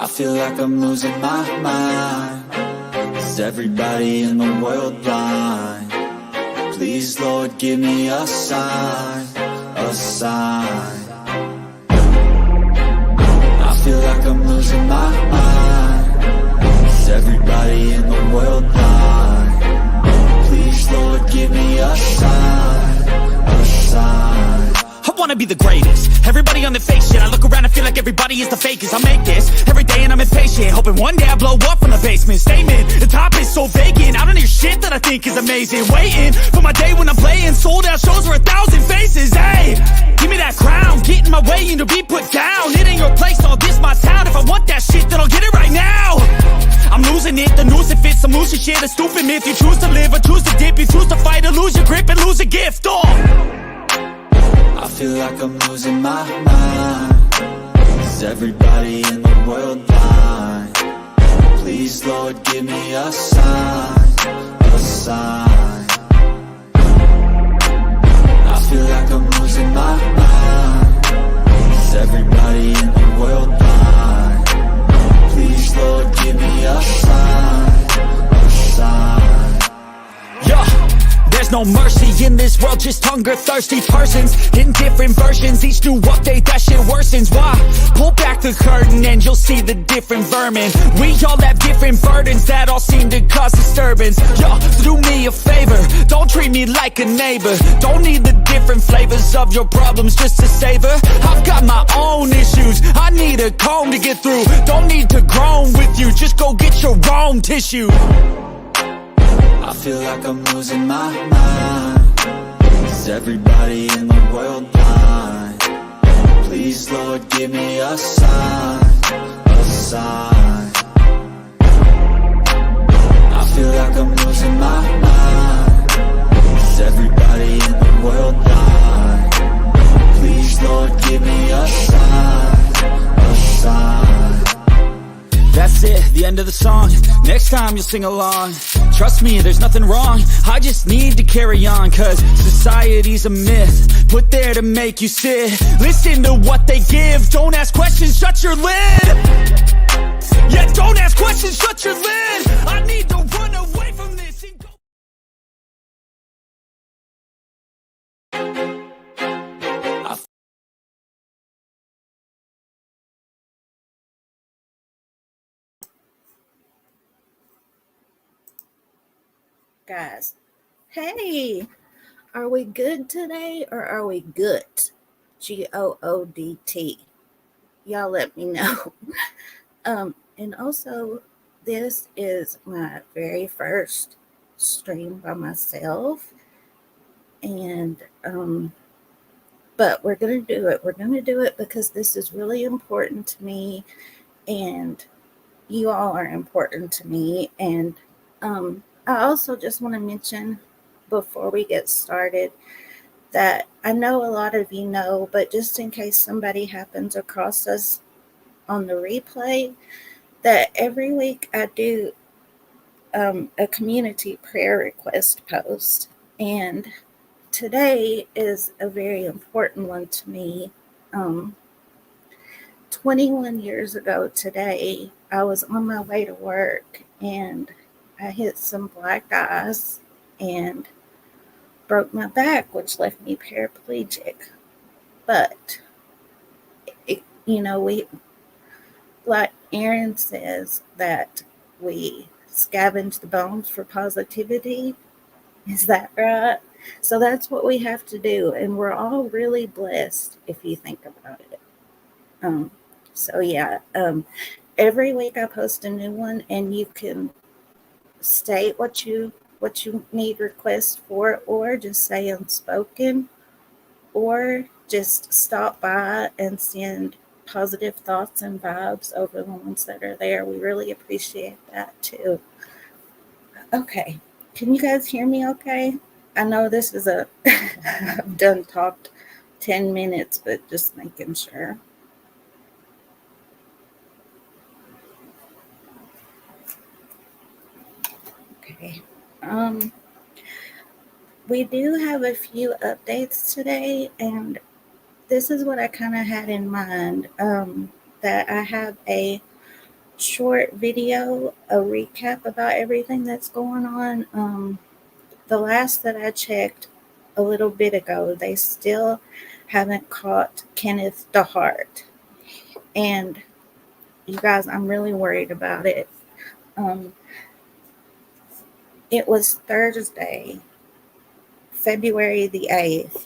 I feel like I'm losing my mind. Is everybody in the world blind? Please, Lord, give me a sign, a sign. I feel like I'm losing my mind. Is everybody in the world blind? Please, Lord, give me a sign, a sign. I wanna be the greatest. Everybody on the fake shit. I look around and feel like everybody is the fakest. I make this every day and I'm impatient, hoping one day I blow up from the basement. Statement, the top is so vacant. I don't hear shit that I think is amazing. Waiting for my day when I'm playing sold out shows for 1,000 faces. Hey, give me that crown, get in my way and to be put down. It ain't your place, all this my town. If I want that shit, then I'll get it right now. I'm losing it, the noose it fits. I'm losing shit, a stupid myth. You choose to live or choose to dip. You choose to fight or lose your grip and lose a gift. Oh, I feel like I'm losing my mind. Is everybody in the world blind? Please, Lord, give me a sign, a sign. I feel like I'm losing my mind. Is everybody in the world blind? Please, Lord, give me a sign, a sign. yeah. There's no mercy in this world, just hunger-thirsty persons in different versions. Each new update, that shit worsens. Why? Pull back the curtain and you'll see the different vermin. We all have different burdens that all seem to cause disturbance. Yo, do me a favor, don't treat me like a neighbor. Don't need the different flavors of your problems just to savor. I've got my own issues, I need a comb to get through. Don't need to groan with you, just go get your own tissue. I feel like I'm losing my mind. Is everybody in the world blind? Please, Lord, give me a sign, a sign. I feel like I'm losing my mind. Is everybody in the world blind? Please, Lord, give me a sign, a sign. That's it, the end of the song. Next time you'll sing along. Trust me, there's nothing wrong. I just need to carry on, cause society's a myth put there to make you sit. Listen to what they give. Don't ask questions, shut your lid. Yeah, don't ask questions, shut your lid. I need to run away from this and go. Guys, hey, are we good today or are we good? Goodt. Y'all let me know. And also, this is my very first stream by myself, and but we're gonna do it. We're gonna do it because this is really important to me, and you all are important to me. And I also just want to mention before we get started that I know a lot of you know, but just in case somebody happens across us on the replay, that every week I do a community prayer request post. And today is a very important one to me. 21 years ago today, I was on my way to work and I hit some black ice and broke my back, which left me paraplegic. But, we, like Aaron says, that we scavenge the bones for positivity. Is that right? So that's what we have to do. And we're all really blessed if you think about it. Every week I post a new one, and you can state what you need requests for, or just say unspoken, or just stop by and send positive thoughts and vibes over the ones that are there. We really appreciate that too. Okay, can you guys hear me okay? I know this is I've done talked 10 minutes, but just making sure. Okay. We do have a few updates today, and this is what I kind of had in mind, that I have a short video, a recap about everything that's going on. The last that I checked a little bit ago, they still haven't caught Kenneth Dehart. And you guys, I'm really worried about it. Um, it was Thursday, February the 8th,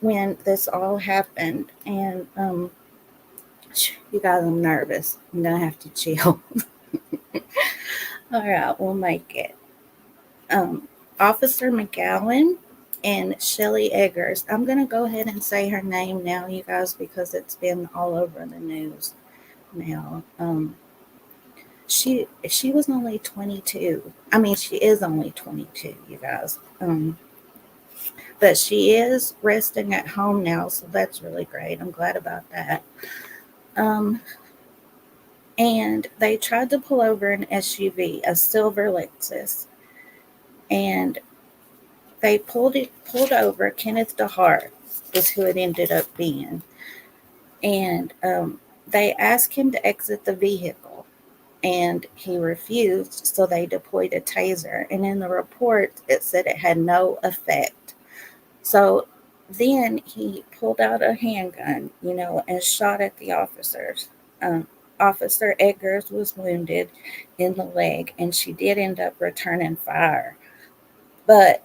when this all happened. And you guys, I'm nervous. I'm going to have to chill. All right, we'll make it. Officer McGowan and Shelly Eggers. I'm going to go ahead and say her name now, you guys, because it's been all over the news now. She was only 22. I mean, she is only 22, you guys. But she is resting at home now, so that's really great. I'm glad about that. And they tried to pull over an SUV, a silver Lexus, and they pulled over. Kenneth Dehart is who it ended up being, and they asked him to exit the vehicle, and he refused. So they deployed a taser, and in the report it said it had no effect. So then he pulled out a handgun, and shot at the officers. Officer Eggers was wounded in the leg, and she did end up returning fire. But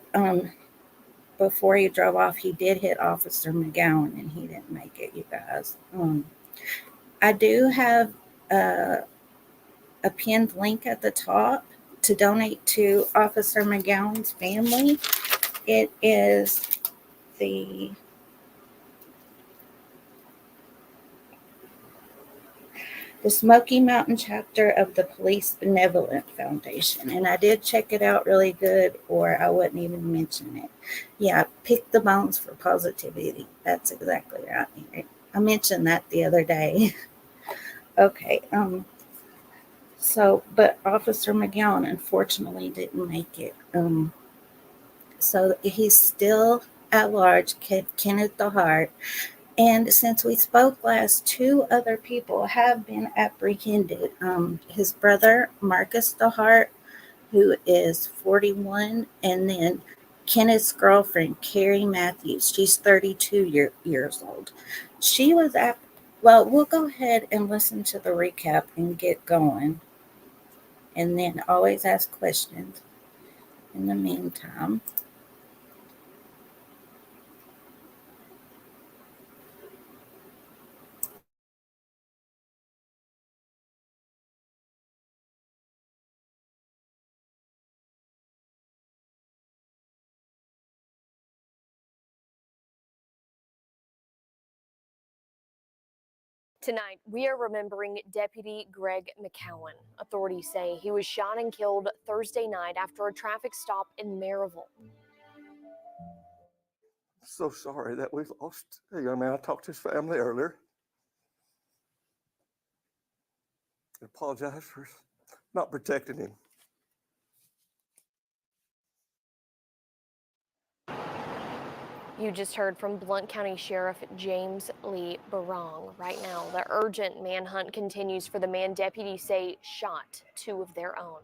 before he drove off, he did hit Officer McGowan, and he didn't make it, you guys. I do have a pinned link at the top to donate to Officer McGowan's family. It is the Smoky Mountain chapter of the Police Benevolent Foundation. And I did check it out really good, or I wouldn't even mention it. Yeah, pick the bones for positivity. That's exactly right. I mentioned that the other day. Okay. But Officer McGowan unfortunately didn't make it. So he's still at large, Kenneth Dehart. And since we spoke last, 2 other people have been apprehended. His brother, Marcus Dehart, who is 41, and then Kenneth's girlfriend, Carrie Matthews. She's 32 years old. She was well, we'll go ahead and listen to the recap and get going. And then always ask questions in the meantime. Tonight, we are remembering Deputy Greg McCowan. Authorities say he was shot and killed Thursday night after a traffic stop in Maryville. So sorry that we've lost a young man. I talked to his family earlier. I apologize for not protecting him. You just heard from Blount County Sheriff James Lee Barong. Right now, the urgent manhunt continues for the man deputies say shot 2 of their own.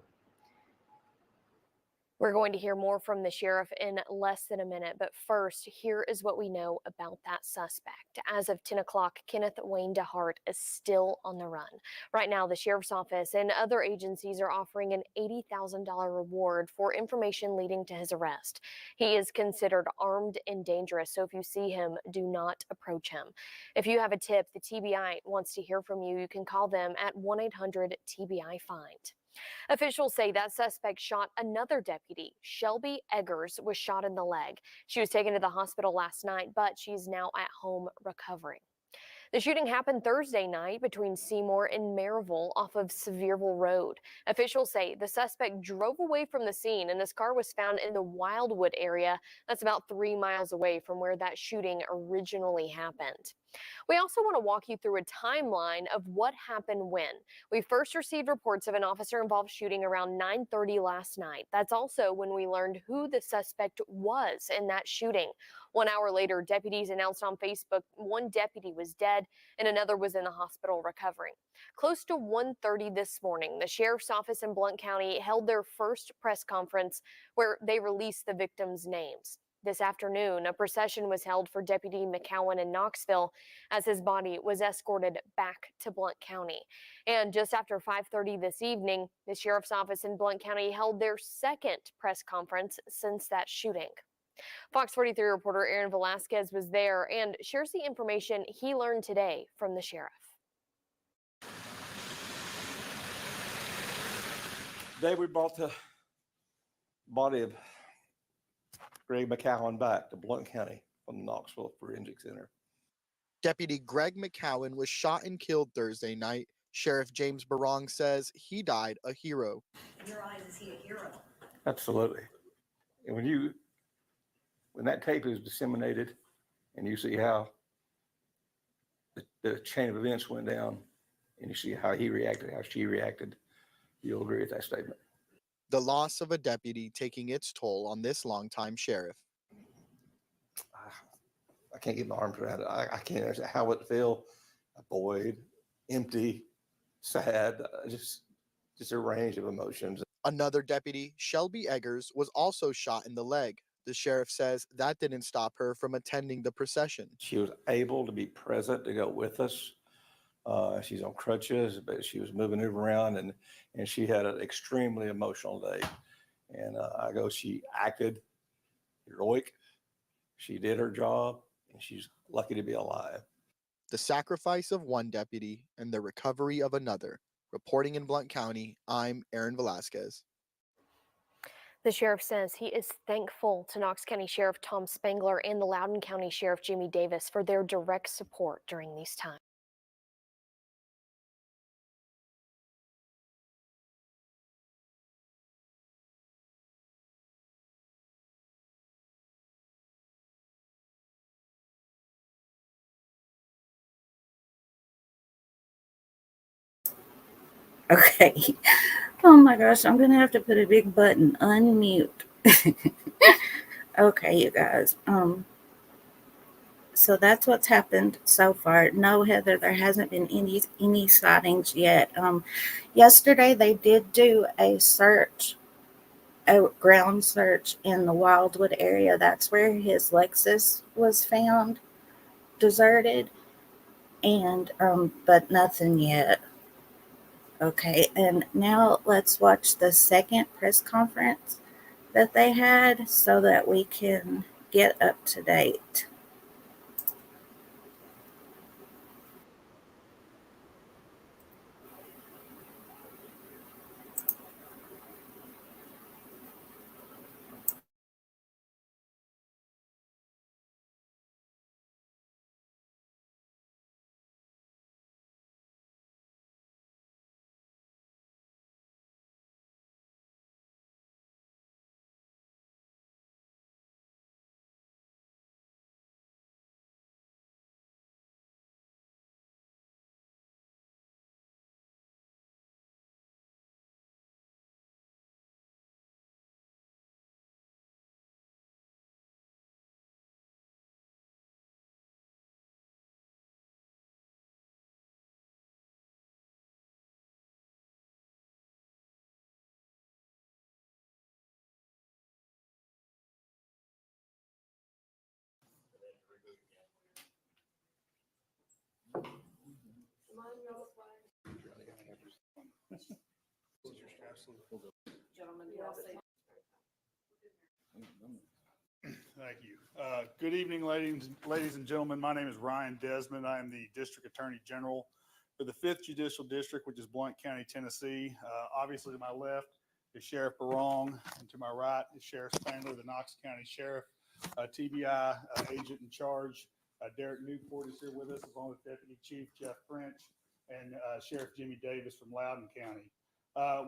We're going to hear more from the sheriff in less than a minute, but first, here is what we know about that suspect. As of 10 o'clock, Kenneth Wayne Dehart is still on the run. Right now, the sheriff's office and other agencies are offering an $80,000 reward for information leading to his arrest. He is considered armed and dangerous, so if you see him, do not approach him. If you have a tip, the TBI wants to hear from you. You can call them at 1-800-TBI-FIND. Officials say that suspect shot another deputy. Shelby Eggers was shot in the leg. She was taken to the hospital last night, but she's now at home recovering. The shooting happened Thursday night between Seymour and Maryville off of Sevierville Road. Officials say the suspect drove away from the scene, and his car was found in the Wildwood area. That's about 3 miles away from where that shooting originally happened. We also want to walk you through a timeline of what happened when. We first received reports of an officer-involved shooting around 9:30 last night. That's also when we learned who the suspect was in that shooting. 1 hour later, deputies announced on Facebook one deputy was dead and another was in the hospital recovering. Close to 1:30 this morning, the sheriff's office in Blount County held their first press conference where they released the victims' names. This afternoon, a procession was held for Deputy McCowan in Knoxville as his body was escorted back to Blount County. And just after 5:30 this evening, the sheriff's office in Blount County held their second press conference since that shooting. Fox 43 reporter Aaron Velasquez was there and shares the information he learned today from the sheriff. Today we brought the body of Greg McCowan back to Blount County from the Knoxville Forensic Center. Deputy Greg McCowan was shot and killed Thursday night. Sheriff James Barong says he died a hero. In your eyes, is he a hero? Absolutely. And when that tape is disseminated and you see how the chain of events went down and you see how he reacted, how she reacted, you'll agree with that statement. The loss of a deputy taking its toll on this longtime sheriff. I can't get my arms around it. I can't understand how it feel. Void, empty, sad, just a range of emotions. Another deputy, Shelby Eggers, was also shot in the leg. The sheriff says that didn't stop her from attending the procession. She was able to be present to go with us. She's on crutches, but she was moving around, and she had an extremely emotional day. And she acted heroic. She did her job, and she's lucky to be alive. The sacrifice of one deputy and the recovery of another. Reporting in Blount County, I'm Aaron Velasquez. The sheriff says he is thankful to Knox County Sheriff Tom Spangler and the Loudoun County Sheriff Jimmy Davis for their direct support during these times. Okay. Oh my gosh, I'm going to have to put a big button, unmute. Okay, you guys. So that's what's happened so far. No, Heather, there hasn't been any sightings yet. Yesterday they did do a ground search in the Wildwood area. That's where his Lexus was found, deserted, and but nothing yet. Okay, and now let's watch the second press conference that they had so that we can get up to date. Thank you. Good evening, ladies and gentlemen. My name is Ryan Desmond. I am the District Attorney General for the 5th Judicial District, which is Blount County, Tennessee. Obviously, to my left is Sheriff Barong, and to my right is Sheriff Spangler, the Knox County Sheriff. TBI agent in charge, Derek Newport, is here with us, along with Deputy Chief Jeff French and Sheriff Jimmy Davis from Loudoun County.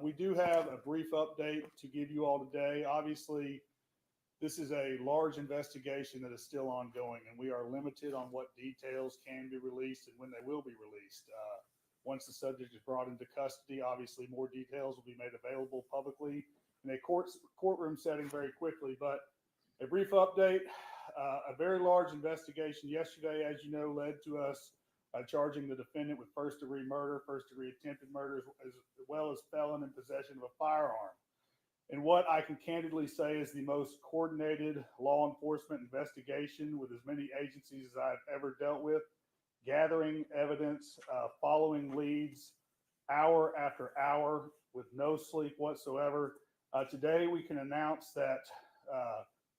We do have a brief update to give you all today. Obviously, this is a large investigation that is still ongoing, and we are limited on what details can be released and when they will be released. Once the subject is brought into custody, obviously more details will be made available publicly in a courtroom setting very quickly. But a brief update, a very large investigation yesterday, as you know, led to us charging the defendant with first-degree murder, first-degree attempted murder, as well as felon in possession of a firearm. And what I can candidly say is the most coordinated law enforcement investigation with as many agencies as I've ever dealt with, gathering evidence, following leads, hour after hour with no sleep whatsoever. Today, we can announce that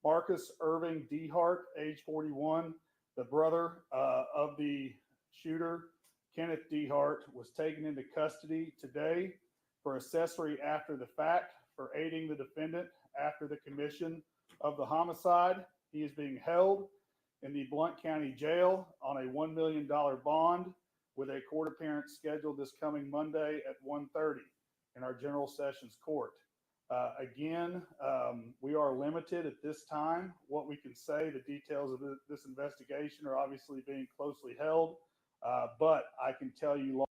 Marcus Irving Dehart, age 41, the brother of the shooter, Kenneth Dehart, was taken into custody today for accessory after the fact, for aiding the defendant after the commission of the homicide. He is being held in the Blount County Jail on a $1 million bond with a court appearance scheduled this coming Monday at 1:30 in our General Sessions Court. Again, we are limited at this time what we can say. The details of this investigation are obviously being closely held, but I can tell you.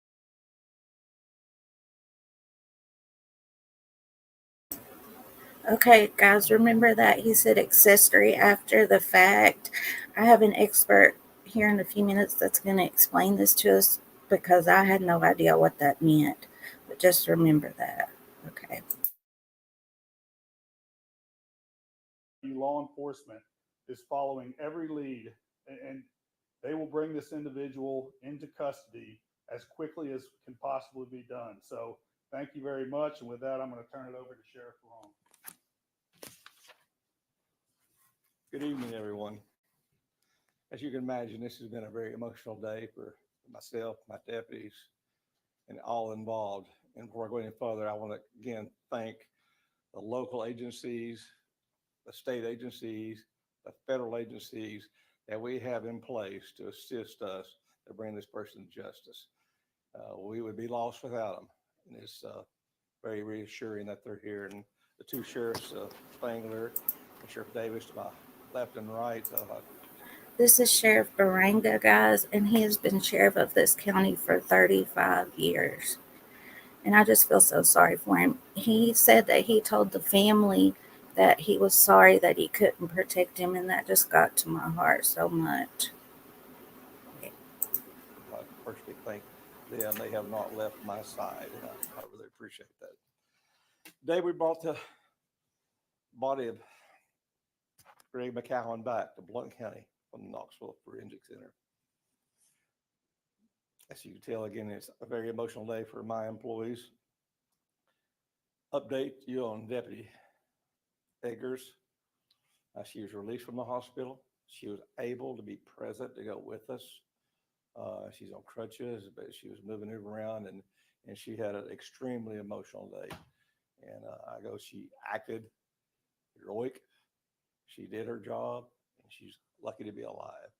Okay, guys, remember that he said accessory after the fact. I have an expert here in a few minutes that's going to explain this to us because I had no idea what that meant. But just remember that. Okay. Law enforcement is following every lead, and they will bring this individual into custody as quickly as can possibly be done. So thank you very much. And with that, I'm going to turn it over to Sheriff Blount. Good evening, everyone. As you can imagine, this has been a very emotional day for myself, my deputies, and all involved. And before I go any further, I want to again thank the local agencies, the state agencies, the federal agencies that we have in place to assist us to bring this person to justice. We would be lost without them. And it's very reassuring that they're here. And the two sheriffs, Spangler and Sheriff Davis, to my left and right. This is Sheriff Baranga, guys, and he has been sheriff of this county for 35 years. And I just feel so sorry for him. He said that he told the family that he was sorry that he couldn't protect him, and that just got to my heart so much. I personally thank them. They have not left my side, and I really appreciate that. Today we brought the body of Greg McCowan back to Blount County from the Knoxville Forensic Center. As you can tell, again, it's a very emotional day for my employees. Update you on Deputy Eggers. She was released from the hospital. She was able to be present to go with us. She's on crutches, but she was moving around, and she had an extremely emotional day. And she acted heroic. She did her job, and she's lucky to be alive.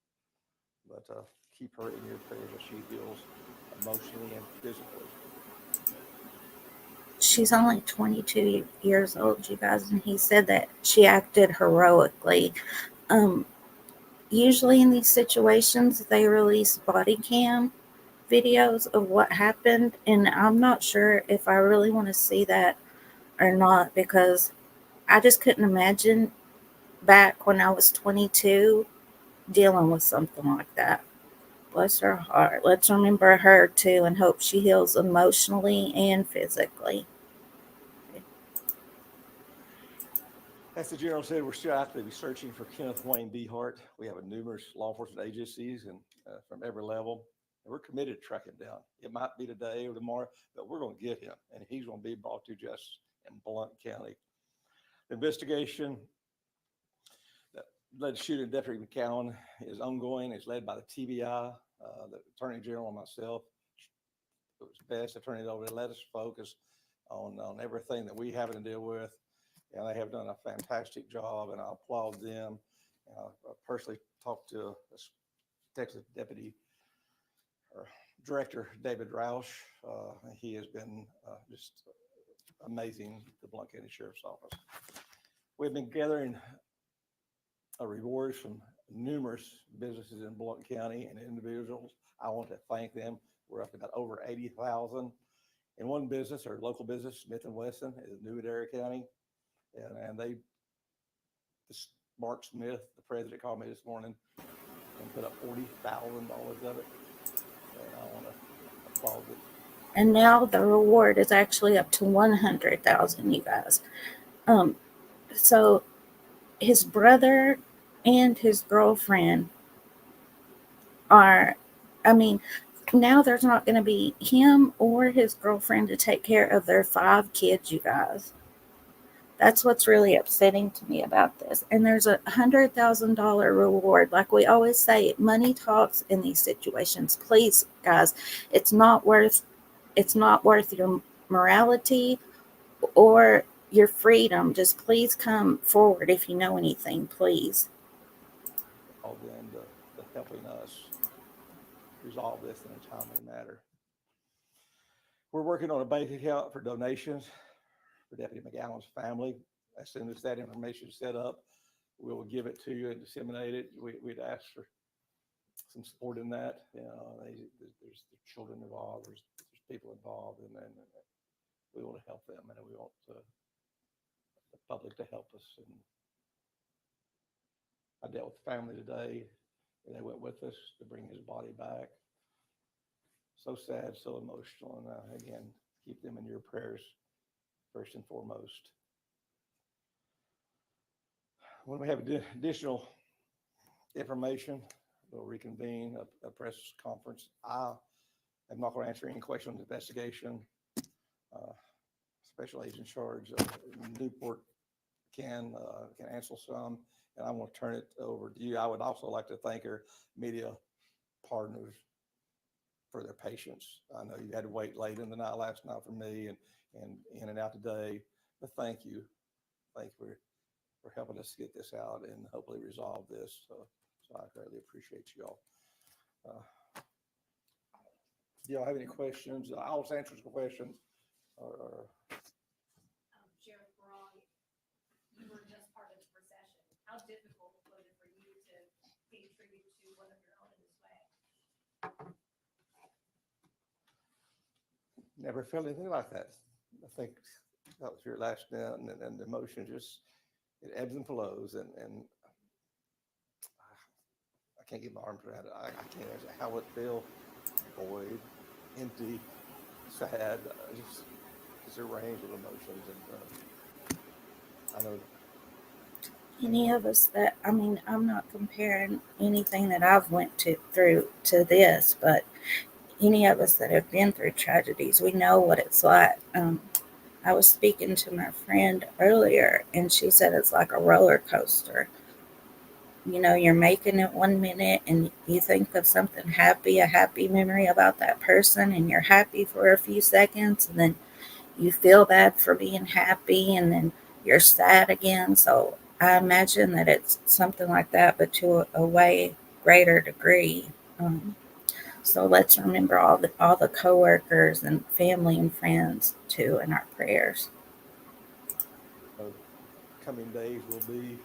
But keep her in your prayers as she heals emotionally and physically. She's only 22 years old, you guys, and he said that she acted heroically. Usually in these situations, they release body cam videos of what happened, and I'm not sure if I really want to see that or not, because I just couldn't imagine back when I was 22 dealing with something like that. Bless her heart. Let's remember her too and hope she heals emotionally and physically. As the general said, we're still actively searching for Kenneth Wayne Dehart. We have numerous law enforcement agencies and from every level. And we're committed to track him down. It might be today or tomorrow, but we're going to get him, and he's going to be brought to justice in Blount County. The investigation that led to shooting Deputy McCowan is ongoing. It's led by the TBI, the Attorney General, and myself. It was best to turn it over to let us focus on everything that we have to deal with. And they have done a fantastic job, and I applaud them. I personally talked to Texas Deputy Director David Roush. He has been just amazing, the Blount County Sheriff's Office. We've been gathering rewards from numerous businesses in Blount County and individuals. I want to thank them. We're up to about over 80,000 in one business, or local business, Smith & Wesson, is new in Dehart County. And they, this Mark Smith, the president, called me this morning and put up $40,000 of it. And I want to applaud it. And now the reward is actually up to 100,000, you guys. So his brother and his girlfriend are, I mean, now there's not going to be him or his girlfriend to take care of their 5 kids, you guys. That's what's really upsetting to me about this. And there's a $100,000 reward. Like we always say, money talks in these situations. Please, guys, it's not worth your morality or your freedom. Just please come forward if you know anything, please. All them to helping us resolve this in a timely manner. We're working on a bank account for donations for Deputy McGowan's family. As soon as that information is set up, we'll give it to you and disseminate it. We'd ask for some support in that. You know, there's children involved, there's people involved, and we want to help them, and we want the public to help us. And I dealt with the family today, and they went with us to bring his body back. So sad, so emotional, and again, keep them in your prayers first and foremost. When we have additional information, we'll reconvene a press conference. I am not going to answer any questions on the investigation. Special agent in charge of Newport can answer some, and I'm going to turn it over to you. I would also like to thank our media partners for their patience. I know you had to wait late in the night last night for me and in and out today, but thank you. Thank you for helping us get this out and hopefully resolve this. So I greatly appreciate you all. Do y'all have any questions? I'll answer some questions. Sheriff Braun, you were just part of the procession. How difficult was it for you to pay tribute to one of your own in this way? Never felt anything like that. I think that was your last night, and the emotion just, it ebbs and flows, and I can't get my arms around it. I can't imagine how it feel, void, empty, sad, just a range of emotions. And I know Any of us that, I mean, I'm not comparing anything that I've went through to this, but any of us that have been through tragedies, we know what it's like. I was speaking to my friend earlier, and she said it's like a roller coaster. You know, you're making it one minute, and you think of something happy, a happy memory about that person, and you're happy for a few seconds, and then you feel bad for being happy, and then you're sad again. So I imagine that it's something like that, but to a way greater degree. So let's remember all the coworkers and family and friends too in our prayers. coming days will be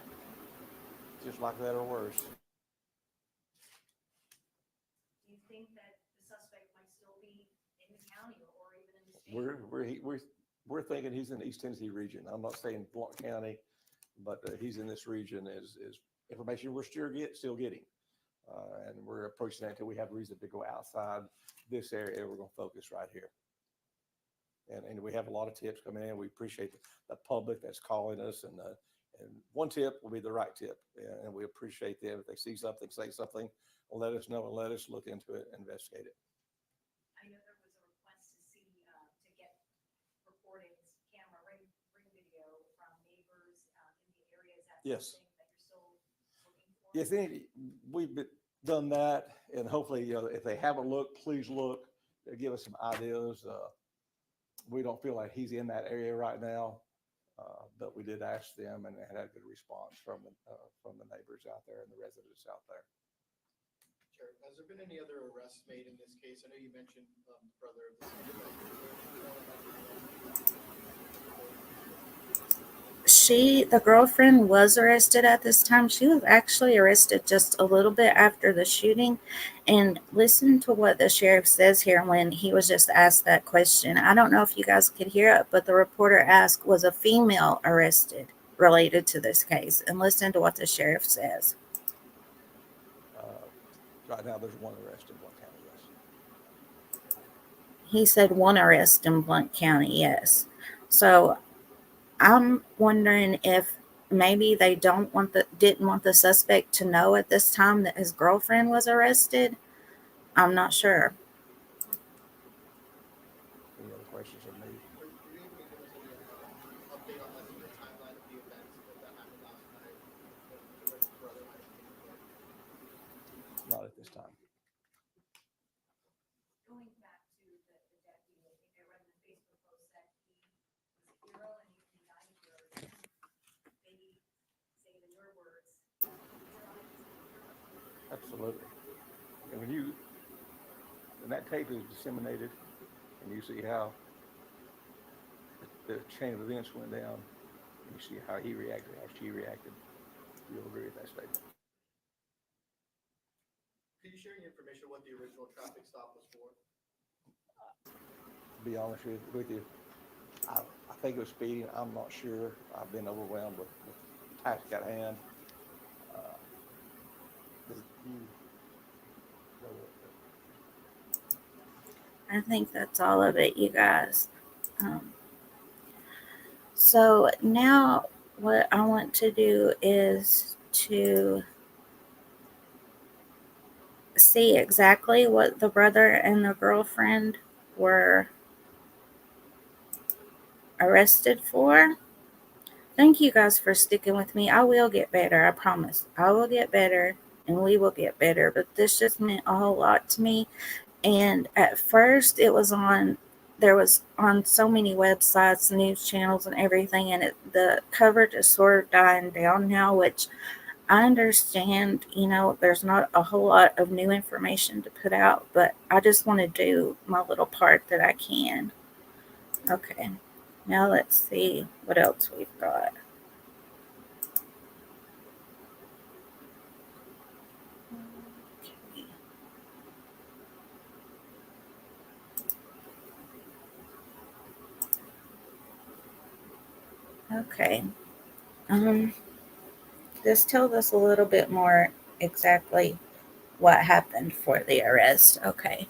just like that or worse. Do you think that the suspect might still be in the county or even in the state? We're thinking he's in the East Tennessee region. I'm not saying Blount County, but he's in this region. Is information we're still getting, and we're approaching that until we have reason to go outside this area. We're going to focus right here, and we have a lot of tips coming in. We appreciate the public that's calling us, and one tip will be the right tip, and we appreciate them. If they see something, say something, let us know and let us look into it and investigate it. I know there was a request to see to get recordings, camera, ring video from neighbors in the areas. Yes. That you're still looking for. Yes, we've done that, and hopefully, if they haven't looked, please look. Give us some ideas. We don't feel like he's in that area right now, but we did ask them, and had a good response from the neighbors out there and the residents out there. Sheriff, has there been any other arrests made in this case? I know you mentioned brother of the the girlfriend was arrested at this time. She was actually arrested just a little bit after the shooting. And listen to what the sheriff says here when he was just asked that question. I don't know if you guys could hear it, but the reporter asked, was a female arrested related to this case? And listen to what the sheriff says. Right now, there's one arrest in Blount County, yes. He said one arrest in Blount County, yes. So I'm wondering if maybe they didn't want the suspect to know at this time that his girlfriend was arrested. I'm not sure. Any other questions of me? Were you able to give us any update on like the timeline of the events that happened last night when his brother might have taken place? Not at this time. Going back to the deputy, I think I read in the Facebook post that he was a hero and he died a hero. Maybe say it in your words. Absolutely. And when that tape is disseminated and you see how the chain of events went down, and you see how he reacted, how she reacted, you'll agree with that statement. Could you share any information on what the original traffic stop was for? To be honest with you, I think it was speeding. I'm not sure. I've been overwhelmed with the task at hand. I think that's all of it, you guys. So now what I want to do is to see exactly what the brother and the girlfriend were arrested for. Thank you guys for sticking with me. I will get better. I promise. I will get better and we will get better. But this just meant a whole lot to me. And at first there was on so many websites, news channels and everything. And the coverage is sort of dying down now, which I understand, there's not a whole lot of new information to put out, but I just want to do my little part that I can. Okay. Now let's see what else we've got. Okay. This tells us a little bit more exactly what happened for the arrest. Okay.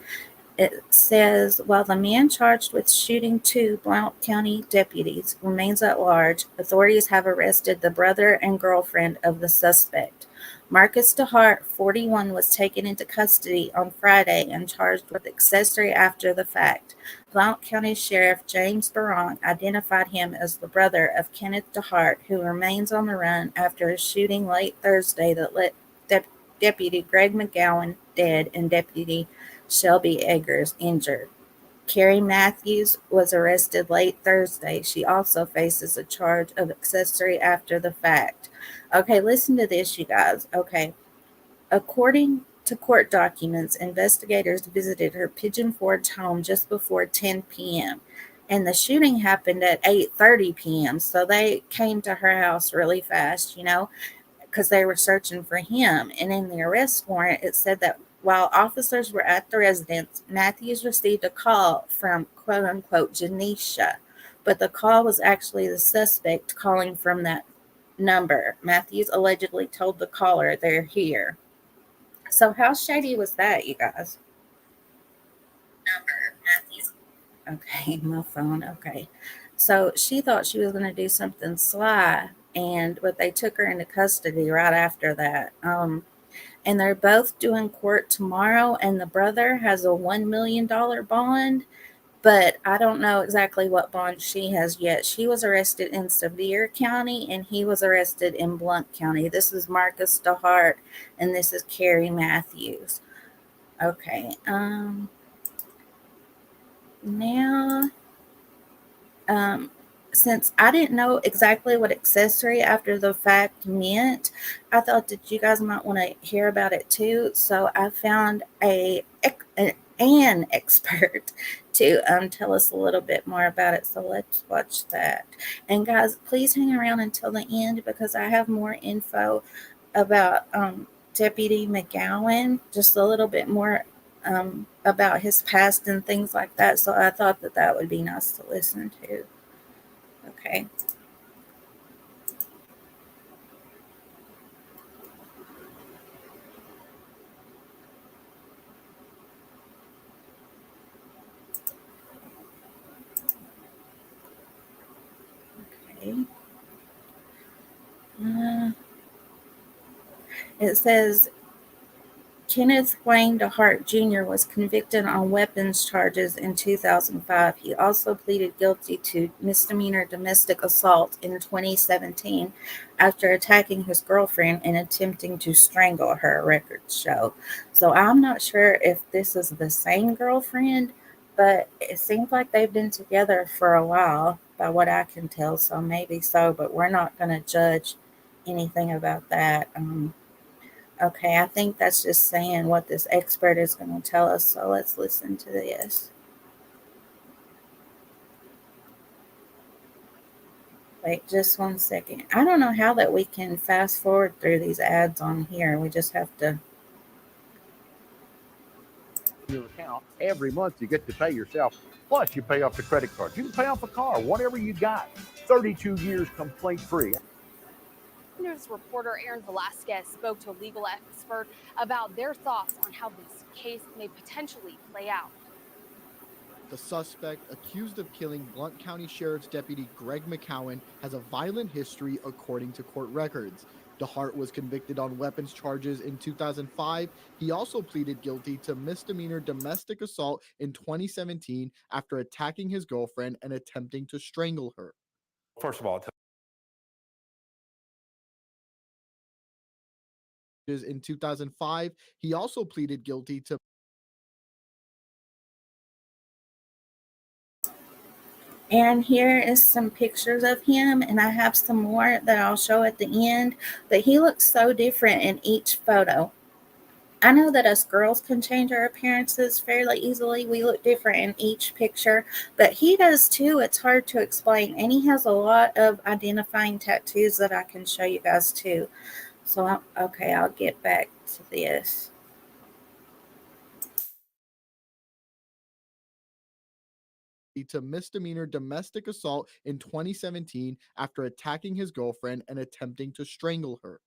It says, while the man charged with shooting two Blount County deputies remains at large, authorities have arrested the brother and girlfriend of the suspect. Marcus Dehart, 41, was taken into custody on Friday and charged with accessory after the fact. Blount County Sheriff James Blount identified him as the brother of Kenneth Dehart, who remains on the run after a shooting late Thursday that let Deputy Greg McGowan dead and Deputy Shelby Eggers injured. Carrie Matthews was arrested late Thursday. She also faces a charge of accessory after the fact. Okay, listen to this, you guys. Okay. According to court documents, investigators visited her Pigeon Forge home just before 10 p.m. And the shooting happened at 8:30 p.m. So they came to her house really fast, because they were searching for him. And in the arrest warrant, it said that while officers were at the residence, Matthews received a call from quote unquote Janisha, but the call was actually the suspect calling from that number. Matthews allegedly told the caller they're here. So how shady was that, you guys? Number, Matthews. Okay, my phone. Okay. So she thought she was going to do something sly, but they took her into custody right after that. And they're both doing court tomorrow, and the brother has a $1 million bond, but I don't know exactly what bond she has yet. She was arrested in Sevier County, and he was arrested in Blount County. This is Marcus Dehart, and this is Carrie Matthews. Okay. Now, since I didn't know exactly what accessory after the fact meant, I thought that you guys might want to hear about it too. So I found an an expert to tell us a little bit more about it. So let's watch that. And guys, please hang around until the end because I have more info about Deputy McGowan, just a little bit more about his past and things like that. So I thought that that would be nice to listen to. Okay. Okay. Uh, it says Kenneth Wayne Dehart Jr. was convicted on weapons charges in 2005. He also pleaded guilty to misdemeanor domestic assault in 2017 after attacking his girlfriend and attempting to strangle her, records show. So I'm not sure if this is the same girlfriend, but it seems like they've been together for a while, by what I can tell. So maybe so, but we're not going to judge anything about that. Okay, I think that's just saying what this expert is going to tell us. So let's listen to this. Wait just 1 second. I don't know how that we can fast forward through these ads on here. We just have to. Your account every month you get to pay yourself, plus you pay off the credit card. You can pay off a car, whatever you got. 32 years complaint free. News reporter Aaron Velasquez spoke to a legal expert about their thoughts on how this case may potentially play out. The suspect, accused of killing Blount County Sheriff's Deputy Greg McCowan, has a violent history according to court records. Dehart was convicted on weapons charges in 2005. He also pleaded guilty to misdemeanor domestic assault in 2017 after attacking his girlfriend and attempting to strangle her. First of all, In 2005, he also pleaded guilty to And here is some pictures of him, and I have some more that I'll show at the end. But he looks so different in each photo. I know that us girls can change our appearances fairly easily. We look different in each picture, but he does too. It's hard to explain. And he has a lot of identifying tattoos that I can show you guys too. So, okay, I'll get back to this. to misdemeanor domestic assault in 2017 after attacking his girlfriend and attempting to strangle her.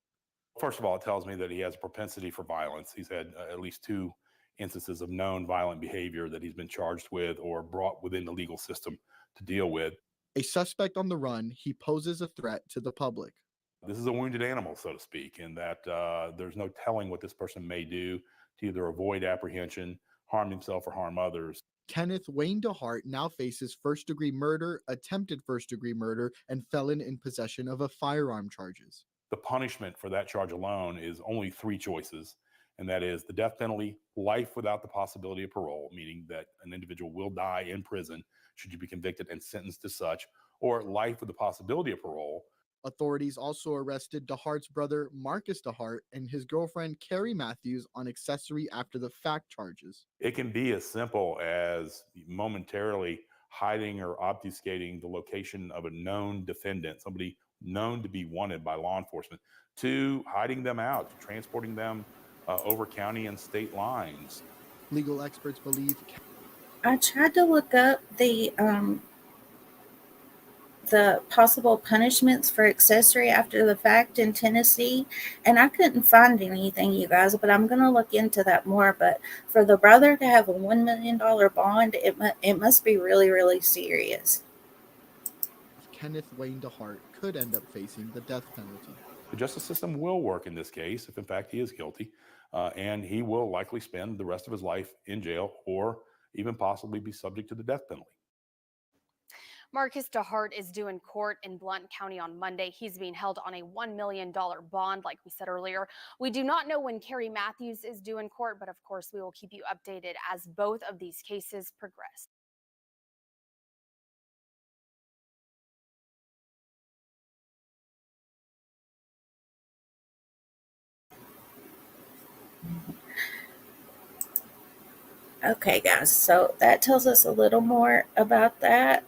first of all, it tells me that he has a propensity for violence. He's had at least 2 instances of known violent behavior that he's been charged with or brought within the legal system to deal with. A suspect on the run, he poses a threat to the public. This is a wounded animal, so to speak, in that there's no telling what this person may do to either avoid apprehension, harm himself, or harm others. Kenneth Wayne Dehart now faces first-degree murder, attempted first-degree murder, and felon in possession of a firearm charges. The punishment for that charge alone is only 3 choices, and that is the death penalty, life without the possibility of parole, meaning that an individual will die in prison should you be convicted and sentenced as such, or life with the possibility of parole. Authorities also arrested Dehart's brother Marcus Dehart and his girlfriend Carrie Matthews on accessory after the fact charges. It can be as simple as momentarily hiding or obfuscating the location of a known defendant, somebody known to be wanted by law enforcement, to hiding them out, to transporting them over county and state lines. Legal experts believe I tried to look up the possible punishments for accessory after the fact in Tennessee, and I couldn't find anything, you guys, but I'm going to look into that more. But for the brother to have a $1 million bond, it must be really, really serious. Kenneth Wayne Dehart could end up facing the death penalty. The justice system will work in this case if, in fact, he is guilty, and he will likely spend the rest of his life in jail or even possibly be subject to the death penalty. Marcus Dehart is due in court in Blount County on Monday. He's being held on a $1 million bond, like we said earlier. We do not know when Carrie Matthews is due in court, but of course we will keep you updated as both of these cases progress. Okay, guys, so that tells us a little more about that.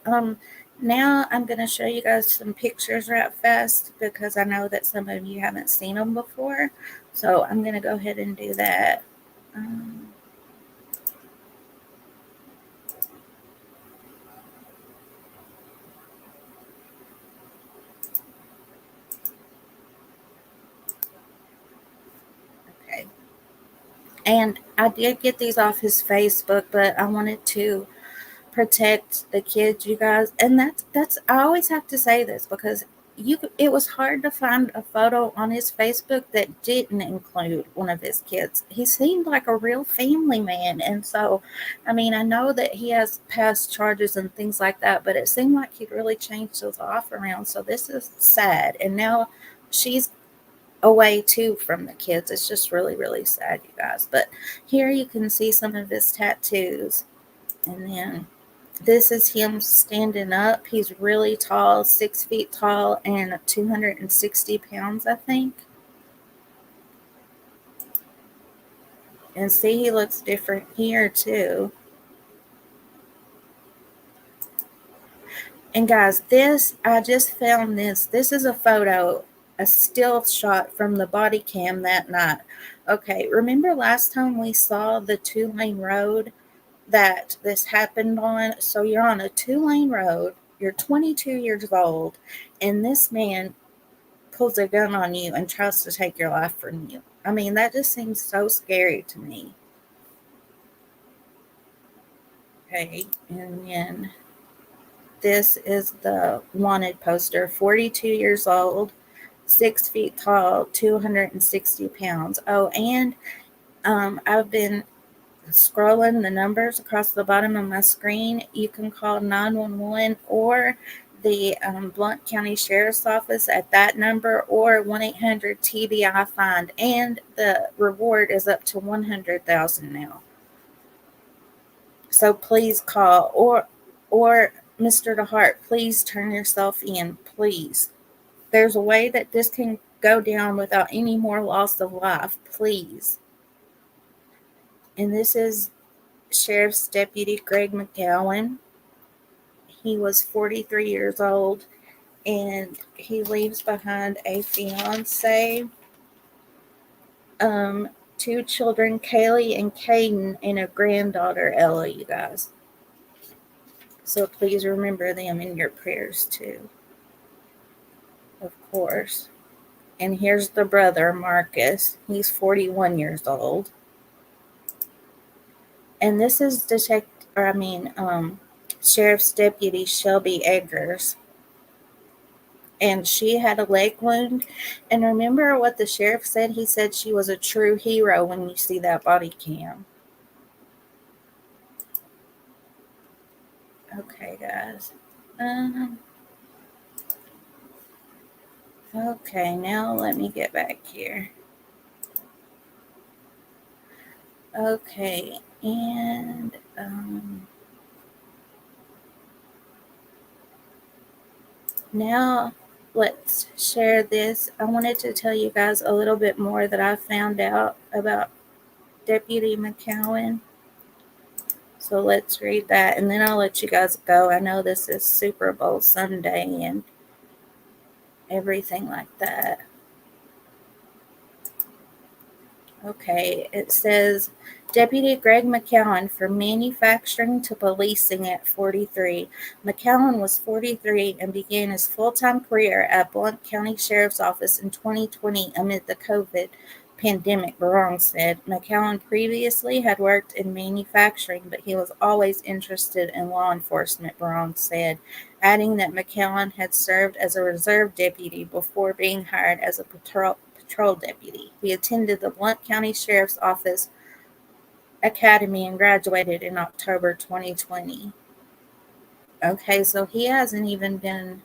Now I'm going to show you guys some pictures right fast because I know that some of you haven't seen them before. So I'm going to go ahead and do that. Okay. And I did get these off his Facebook, but I wanted to protect the kids, you guys. And that's I always have to say this because it was hard to find a photo on his Facebook that didn't include one of his kids. He seemed like a real family man. And so, I mean, I know that he has past charges and things like that, but it seemed like he'd really changed his life around. So this is sad. And now she's away too from the kids. It's just really, really sad, you guys. But here you can see some of his tattoos. And then this is him standing up. He's really tall, 6 feet tall, and 260 pounds, I think. And see, he looks different here too. And guys, I just found this. This is a photo, a still shot from the body cam that night. Okay, remember last time we saw the 2-lane road that this happened on? So you're on a 2-lane road, you're 22 years old, and this man pulls a gun on you and tries to take your life from you. I mean, that just seems so scary to me. Okay, and then this is the wanted poster, 42 years old, 6 feet tall, 260 pounds. Oh, and I've been scrolling the numbers across the bottom of my screen. You can call 911 or the Blount County Sheriff's Office at that number, or 1-800-TBI-FIND, and the reward is up to $100,000 now. So please call, or Mr. Dehart, please turn yourself in, please. There's a way that this can go down without any more loss of life, please. And this is Sheriff's Deputy Greg McCowan. He was 43 years old, and he leaves behind a fiance, 2 children, Kaylee and Caden, and a granddaughter, Ella, you guys. So please remember them in your prayers too, of course. And here's the brother, Marcus. He's 41 years old. And this is Sheriff's Deputy Shelby Eggers. And she had a leg wound. And remember what the sheriff said? He said she was a true hero when you see that body cam. Okay, guys. Okay, now let me get back here. Okay, and now let's share this. I wanted to tell you guys a little bit more that I found out about Deputy McCowan. So let's read that, and then I'll let you guys go. I know this is Super Bowl Sunday and everything like that. Okay, it says Deputy Greg McCowan from manufacturing to policing at 43. McCowan was 43 and began his full-time career at Blount County Sheriff's Office in 2020 amid the COVID pandemic, Barong said. McCowan previously had worked in manufacturing, but he was always interested in law enforcement, Barong said, adding that McCowan had served as a reserve deputy before being hired as a patrol deputy. He attended the Blount County Sheriff's Office Academy and graduated in October 2020. Okay, so he hasn't even been,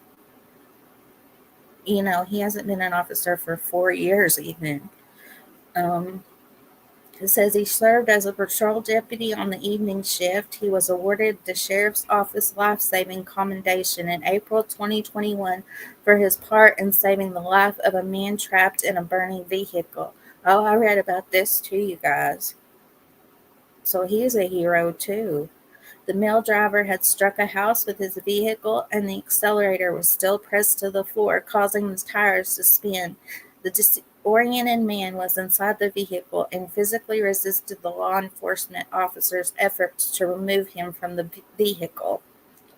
he hasn't been an officer for 4 years even. It says he served as a patrol deputy on the evening shift. He was awarded the Sheriff's Office Life-Saving Commendation in April 2021 for his part in saving the life of a man trapped in a burning vehicle. Oh, I read about this too, you guys. So he is a hero too. The male driver had struck a house with his vehicle, and the accelerator was still pressed to the floor, causing the tires to spin. The disoriented man was inside the vehicle and physically resisted the law enforcement officer's efforts to remove him from the vehicle.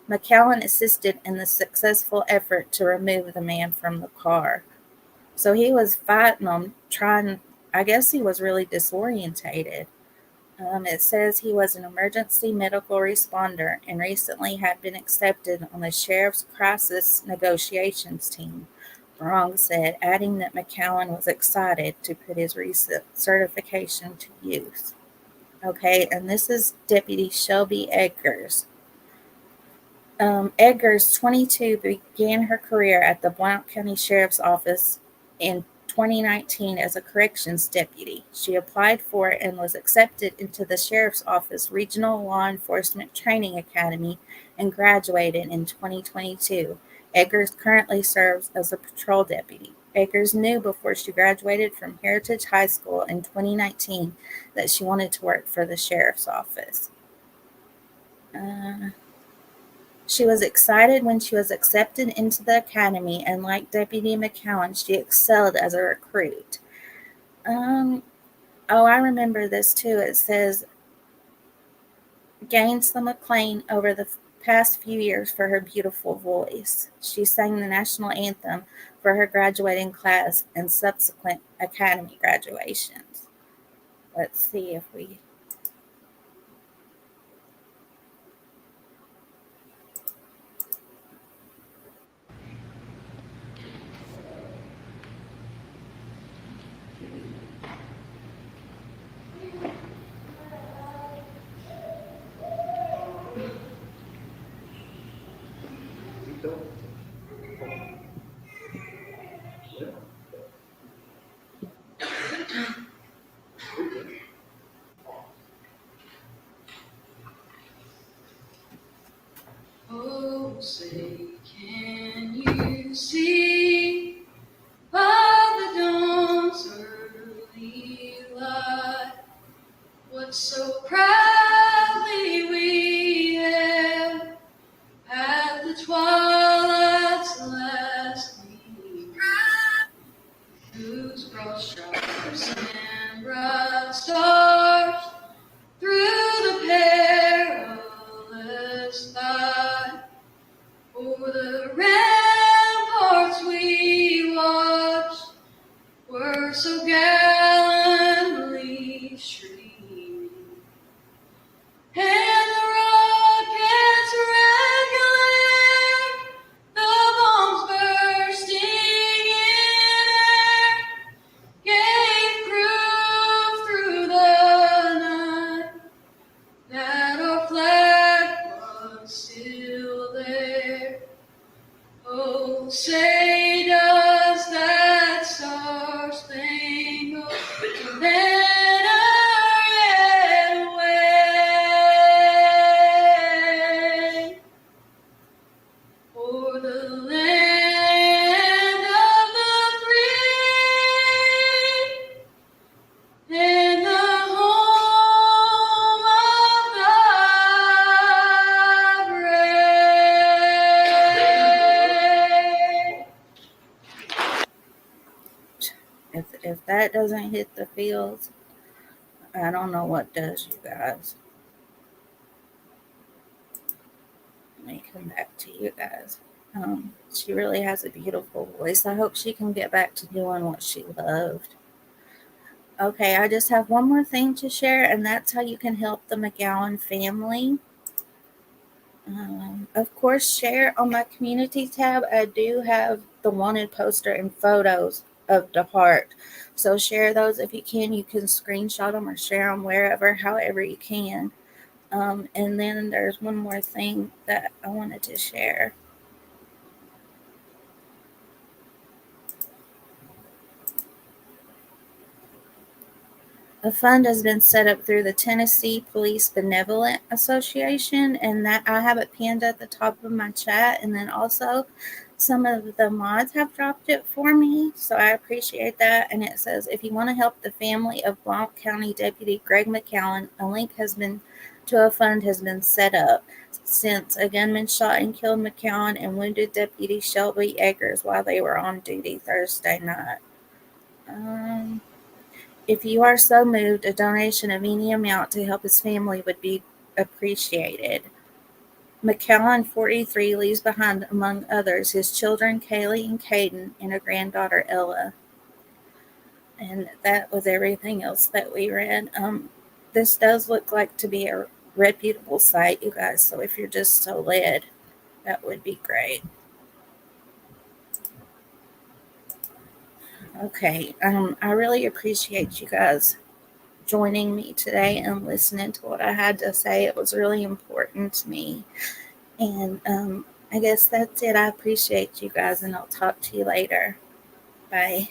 McCowan assisted in the successful effort to remove the man from the car. So he was fighting them, I guess he was really disorientated. It says he was an emergency medical responder and recently had been accepted on the sheriff's crisis negotiations team, Brong said, adding that McCowan was excited to put his recent certification to use. Okay, and this is Deputy Shelby Eggers. Eggers, 22, began her career at the Blount County Sheriff's Office in 2019 as a corrections deputy. She applied for and was accepted into the Sheriff's Office Regional Law Enforcement Training Academy and graduated in 2022. Eggers currently serves as a patrol deputy. Eggers knew before she graduated from Heritage High School in 2019 that she wanted to work for the Sheriff's Office. She was excited when she was accepted into the academy, and like Deputy McCowan, she excelled as a recruit. I remember this too. It says, gained some acclaim over the past few years for her beautiful voice. She sang the national anthem for her graduating class and subsequent academy graduations. Let's see if we... Oh, say, can you see by the dawn's early light what so proudly we hailed at the twilight's last gleam, whose broad stripes and bright stars through the perilous fight o'er the ramparts we watched were so gallantly streaming, and the rockets regular, the bombs bursting in air, gave proof through the night that our flag was still there. Oh, say does that star-spangled banner yet wave o'er the land of the free and the home of the brave. If that doesn't hit the fields, I don't know what does, you guys. Let me come back to you guys. She really has a beautiful voice. I hope she can get back to doing what she loved. Okay, I just have one more thing to share, and that's how you can help the McGowan family. Of course, share on my community tab. I do have the wanted poster and photos of Dehart. So share those if you can. You can screenshot them or share them wherever, however you can. And then there's one more thing that I wanted to share. A fund has been set up through the Tennessee Police Benevolent Association, and that I have it pinned at the top of my chat. And then also some of the mods have dropped it for me, so I appreciate that. And it says, if you want to help the family of Blount County Deputy Greg McCowan, a link to a fund has been set up since a gunman shot and killed McCowan and wounded Deputy Shelby Eggers while they were on duty Thursday night. If you are so moved, a donation of any amount to help his family would be appreciated. McCowan, 43, leaves behind, among others, his children, Kaylee and Caden, and a granddaughter, Ella. And that was everything else that we read. This does look like to be a reputable site, you guys, so if you're just so led, that would be great. Okay, I really appreciate you guys joining me today and listening to what I had to say. It was really important to me. And I guess that's it. I appreciate you guys, and I'll talk to you later. Bye.